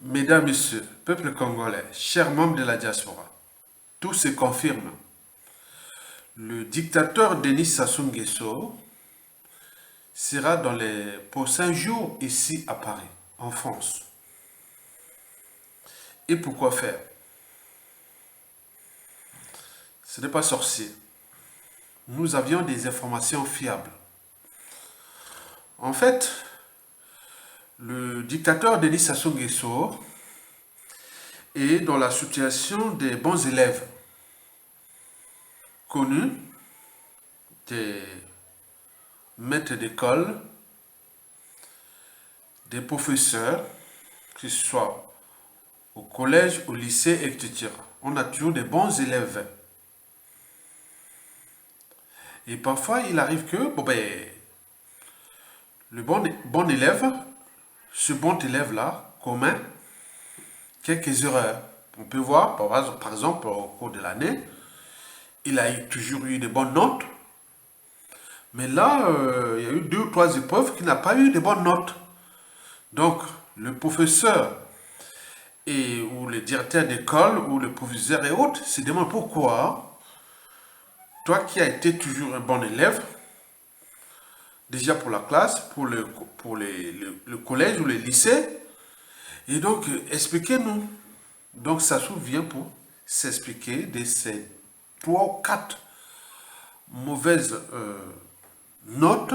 Mesdames, Messieurs, peuple congolais, chers membres de la diaspora, tout se confirme. Le dictateur Denis Sassou Nguesso sera dans les prochains jours ici à Paris, en France. Et pourquoi faire? Ce n'est pas sorcier. Nous avions des informations fiables. En fait, le dictateur Denis Sassou Nguesso est dans la situation des bons élèves connus, des maîtres d'école, des professeurs, que ce soit au collège, au lycée, etc. On a toujours des bons élèves. Et parfois, il arrive que le bon élève, ce bon élève-là, commet quelques erreurs. On peut voir, par exemple, au cours de l'année, il a toujours eu de bonnes notes, mais là, il y a eu 2 ou 3 épreuves qui n'ont pas eu de bonnes notes. Donc, le professeur ou le directeur d'école ou le proviseur et autres se demandent pourquoi, toi qui as été toujours un bon élève, déjà pour la classe, pour le collège ou le lycée, et donc expliquez-nous. Donc Sassou vient pour s'expliquer de ces 3 ou 4 mauvaises notes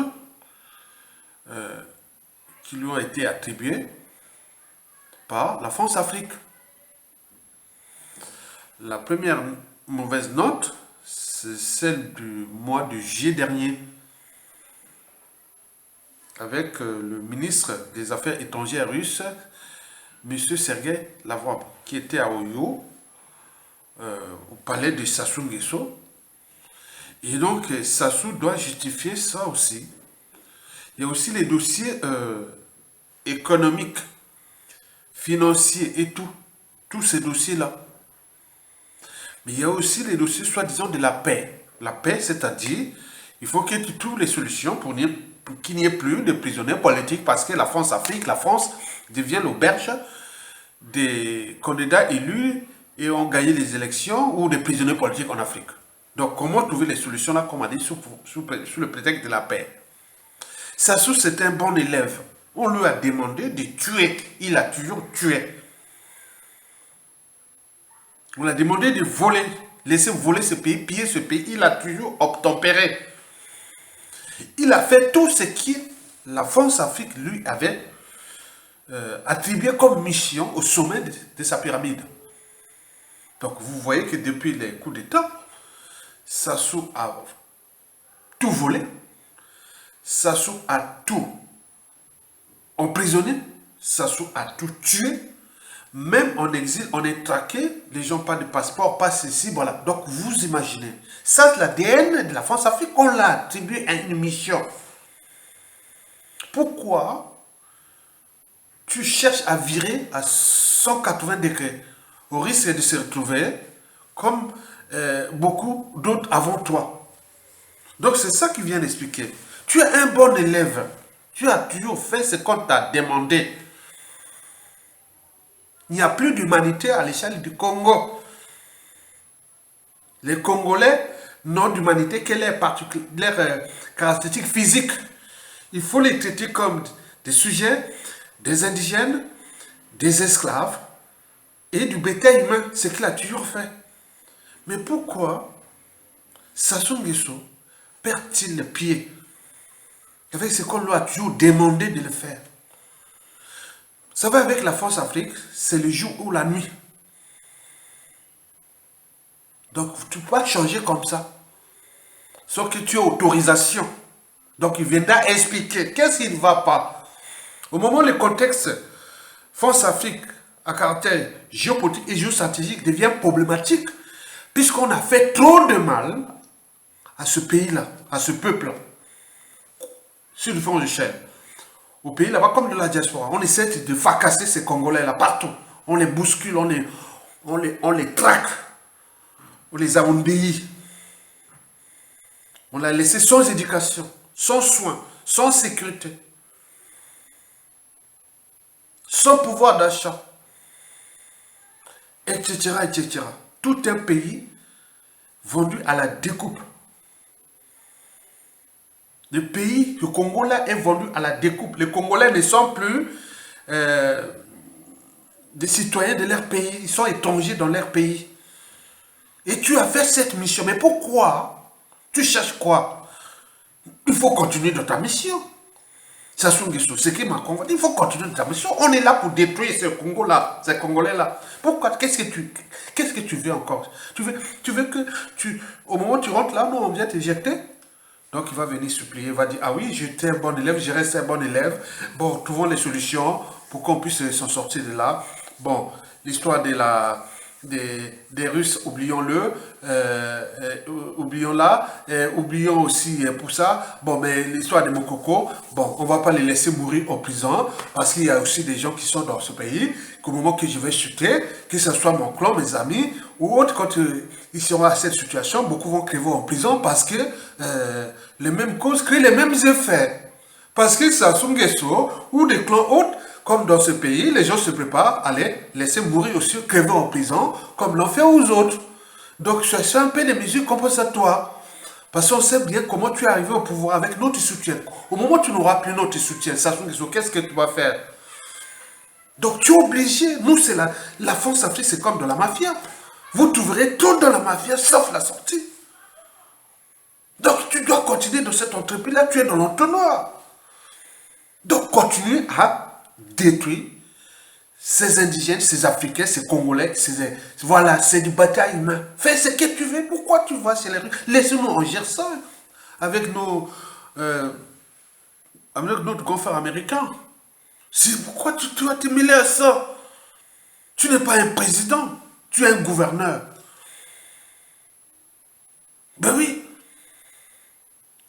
qui lui ont été attribuées par la France-Afrique. La première mauvaise note, c'est celle du mois de juillet dernier, avec le ministre des Affaires étrangères russe, M. Sergei Lavrov, qui était à Oyo, au palais de Sassou Nguesso. Et donc, Sassou doit justifier ça aussi. Il y a aussi les dossiers économiques, financiers et tout. Tous ces dossiers-là. Mais il y a aussi les dossiers, soi-disant, de la paix. La paix, c'est-à-dire, il faut que tu trouves les solutions pour qu'il n'y ait plus de prisonniers politiques parce que la France devient l'auberge des candidats élus et ont gagné les élections ou des prisonniers politiques en Afrique. Donc, comment trouver les solutions là, comme on a dit, sous le prétexte de la paix? Sassou, c'est un bon élève. On lui a demandé de tuer. Il a toujours tué. On lui a demandé de voler, laisser voler ce pays, piller ce pays. Il a toujours obtempéré. Il a fait tout ce que la France-Afrique lui avait attribué comme mission au sommet de sa pyramide. Donc vous voyez que depuis les coups d'État, Sassou a tout volé, Sassou a tout emprisonné, Sassou a tout tué, même en exil, on est traqué, les gens pas de passeport, pas ceci, voilà. Donc vous imaginez, ça c'est l'ADN de la France-Afrique, on l'a attribué à une mission. Pourquoi tu cherches à virer à 180 degrés au risque de se retrouver comme beaucoup d'autres avant toi? Donc c'est ça qui vient d'expliquer. Tu es un bon élève. Tu as toujours fait ce qu'on t'a demandé. Il n'y a plus d'humanité à l'échelle du Congo. Les Congolais n'ont d'humanité que leurs caractéristiques physiques. Il faut les traiter comme des sujets, des indigènes, des esclaves et du bétail humain, ce qu'il a toujours fait. Mais pourquoi Sassou Nguesso perd-il le pied avec ce qu'on lui a toujours demandé de le faire? Vous savez, avec la France-Afrique, c'est le jour ou la nuit. Donc, tu peux pas changer comme ça. Sauf que tu as autorisation. Donc, il viendra expliquer qu'est-ce qui ne va pas. Au moment où le contexte France-Afrique à caractère géopolitique et géostratégique devient problématique, puisqu'on a fait trop de mal à ce pays-là, à ce peuple-là, sur le fond de chaîne. Au pays là-bas, comme de la diaspora, on essaie de fracasser ces Congolais-là partout. On les bouscule, on les traque, on les a embellis. On l'a laissé sans éducation, sans soins, sans sécurité, sans pouvoir d'achat. etc., etc. Tout un pays vendu à la découpe. Le pays, le Congo là, est vendu à la découpe. Les Congolais ne sont plus des citoyens de leur pays. Ils sont étrangers dans leur pays. Et tu as fait cette mission. Mais pourquoi? Tu cherches quoi? Il faut continuer dans ta mission. Sassou Nguesso, ce qui m'a convaincu, il faut continuer dans ta mission. On est là pour détruire ce Congo-là, ces Congolais-là. Pourquoi? Qu'est-ce que tu veux encore? Tu veux que au moment où tu rentres là, nous, on vient t'éjecter. Donc il va venir supplier, il va dire, ah oui, j'étais un bon élève, je reste un bon élève. Bon, trouvons les solutions pour qu'on puisse s'en sortir de là. Bon, l'histoire des Russes, oublions-le, oublions-la, oublions aussi pour ça. Bon, mais l'histoire des Mokoko, bon, on ne va pas les laisser mourir en prison, parce qu'il y a aussi des gens qui sont dans ce pays, qu'au moment que je vais chuter, que ce soit mon clan, mes amis, ou autres, quand ils seront à cette situation, beaucoup vont crever en prison, parce que les mêmes causes créent les mêmes effets. Parce que Sassou Nguesso, ou des clans autres, comme dans ce pays, les gens se préparent à les laisser mourir aussi, crever en prison, comme l'ont fait aux autres. Donc, c'est un peu des mesures compensatoires. Parce qu'on sait bien comment tu es arrivé au pouvoir avec notre soutien. Au moment où tu n'auras plus notre soutien, Sassou Nguesso, qu'est-ce que tu vas faire? Donc, tu es obligé. Nous, c'est la France-Afrique, c'est comme dans la mafia. Vous trouverez tout dans la mafia, sauf la sortie. Donc, tu dois continuer dans cette entreprise-là, tu es dans l'entonnoir. Donc, continue à détruire ces indigènes, ces Africains, ces Congolais, voilà, c'est du bataille humain. Fais ce que tu veux, pourquoi tu vas chez les Russes? Laisse-nous en gérer ça avec avec notre confrère américain. C'est pourquoi tu dois te mêler à ça? Tu n'es pas un président, tu es un gouverneur. Ben oui,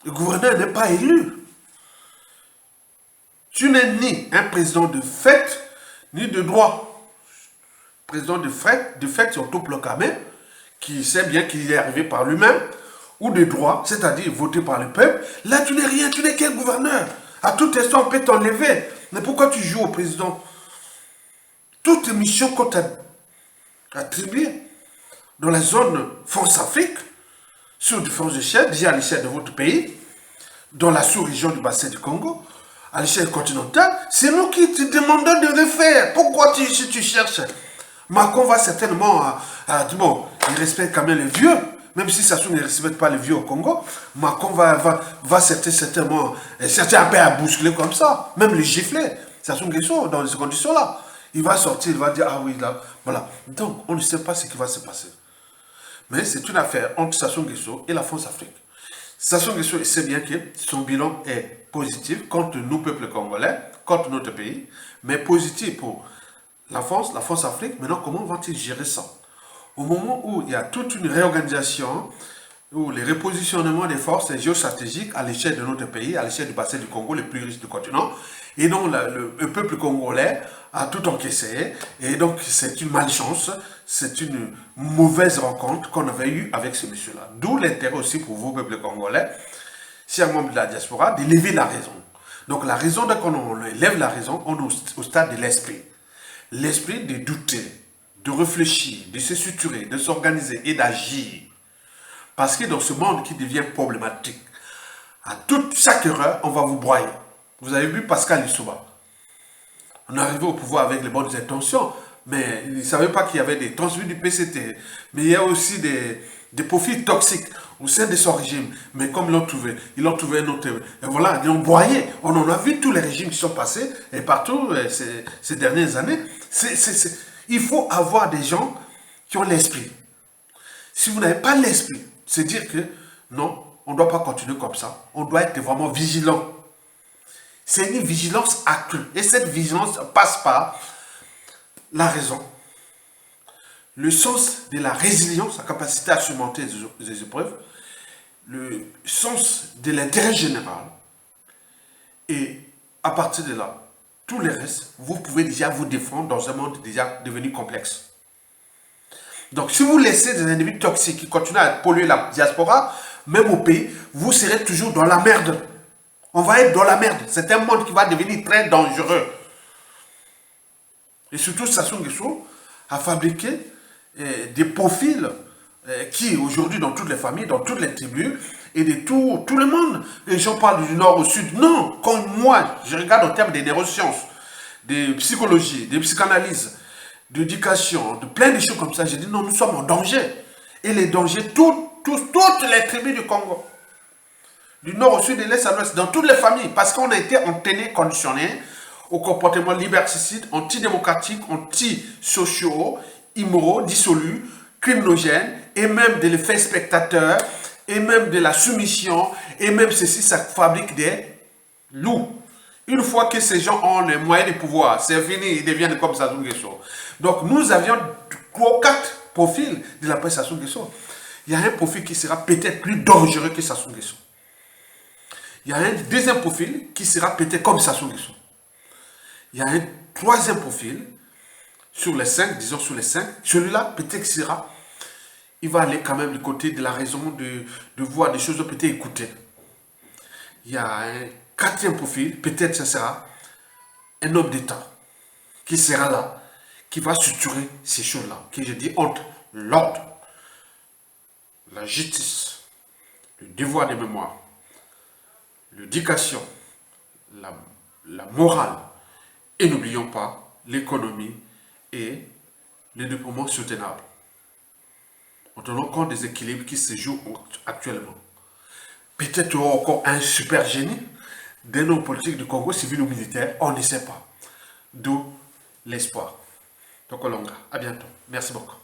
le gouverneur n'est pas élu. Tu n'es ni un président de fait, ni de droit. Président de fait, c'est autoproclamé, qui sait bien qu'il est arrivé par lui-même, ou de droit, c'est-à-dire voté par le peuple. Là, tu n'es rien, tu n'es qu'un gouverneur. À tout instant, on peut t'enlever. Mais pourquoi tu joues au président? Toutes les missions qu'on t'a attribuées dans la zone France-Afrique, sur différentes échelles, déjà à l'échelle de votre pays, dans la sous-région du bassin du Congo, à l'échelle continentale, c'est nous qui te demandons de le faire. Pourquoi tu cherches? Macron va certainement, bon, il respecte quand même les vieux, même si Sassou ne respecte pas les vieux au Congo. Macron va certainement, certains appellent à bousculer comme ça, même les gifler. Sassou Nguesso, dans ces conditions-là, il va sortir, il va dire, ah oui, là, voilà. Donc, on ne sait pas ce qui va se passer. Mais c'est une affaire entre Sassou Nguesso et la France-Afrique. Sassou Nguesso sait bien que son bilan est positif contre nous, peuple congolais, contre notre pays, mais positif pour la France-Afrique. Maintenant, comment va-t-il gérer ça? Au moment où il y a toute une réorganisation, où les repositionnements des forces géostratégiques à l'échelle de notre pays, à l'échelle du bassin du Congo, le plus riche du continent, et donc le peuple congolais a tout encaissé, et donc c'est une malchance, c'est une mauvaise rencontre qu'on avait eue avec ce monsieur-là. D'où l'intérêt aussi pour vous, peuple congolais, chers membres de la diaspora, d'élever la raison. Donc la raison, dès qu'on élève la raison, on est au stade de l'esprit. L'esprit de douter, de réfléchir, de se structurer, de s'organiser et d'agir. Parce que dans ce monde qui devient problématique, à chaque erreur, on va vous broyer. Vous avez vu Pascal Lissouba. On est arrivé au pouvoir avec les bonnes intentions, mais il ne savait pas qu'il y avait des transfuges du PCT. Mais il y a aussi des profils toxiques au sein de son régime. Mais comme ils l'ont trouvé un autre. Et voilà, ils l'ont broyé. On en a vu tous les régimes qui sont passés, et partout ces dernières années. Il faut avoir des gens qui ont l'esprit. Si vous n'avez pas l'esprit, c'est dire que non, on ne doit pas continuer comme ça. On doit être vraiment vigilant. C'est une vigilance accrue. Et cette vigilance passe par la raison, le sens de la résilience, la capacité à surmonter les épreuves, le sens de l'intérêt général. Et à partir de là, tout le reste, vous pouvez déjà vous défendre dans un monde déjà devenu complexe. Donc, si vous laissez des individus toxiques qui continuent à polluer la diaspora, même au pays, vous serez toujours dans la merde. On va être dans la merde. C'est un monde qui va devenir très dangereux. Et surtout, Sassou Nguesso a fabriqué des profils qui, aujourd'hui, dans toutes les familles, dans toutes les tribus, et de tout le monde. Les gens parlent du nord au sud. Non, comme moi, je regarde en termes de neurosciences, de psychologie, de psychanalyse, d'éducation, de plein de choses comme ça. J'ai dit non, nous sommes en danger. Et les dangers, toutes les tribus du Congo. Du nord au sud, de l'est à l'ouest, dans toutes les familles. Parce qu'on a été entraîné, conditionné au comportement liberticide, antidémocratique, antisociaux, immoraux, dissolus, criminogènes, et même de l'effet spectateur, et même de la soumission, et même ceci, ça fabrique des loups. Une fois que ces gens ont les moyens de pouvoir, c'est fini, ils deviennent comme Sassou Nguesso. Donc nous avions 3 ou 4 profils de l'après Sassou Nguesso. Il y a un profil qui sera peut-être plus dangereux que Sassou Nguesso. Il y a un deuxième profil qui sera peut-être comme Sassou Nguesso. Il y a un troisième profil, sur les 5, disons sur les 5, celui-là peut-être sera, il va aller quand même du côté de la raison, de voir des choses, peut-être écouter. Il y a un quatrième profil, peut-être ce sera un homme d'État qui sera là, qui va structurer ces choses-là, qui je dis entre l'ordre, la justice, le devoir de mémoire, l'éducation, la morale, et n'oublions pas l'économie et le développement soutenable. En tenant compte des équilibres qui se jouent actuellement. Peut-être encore un super génie d'un homme politique du Congo, civil ou militaire, on ne sait pas. D'où l'espoir. Donc, Olonga, à bientôt. Merci beaucoup.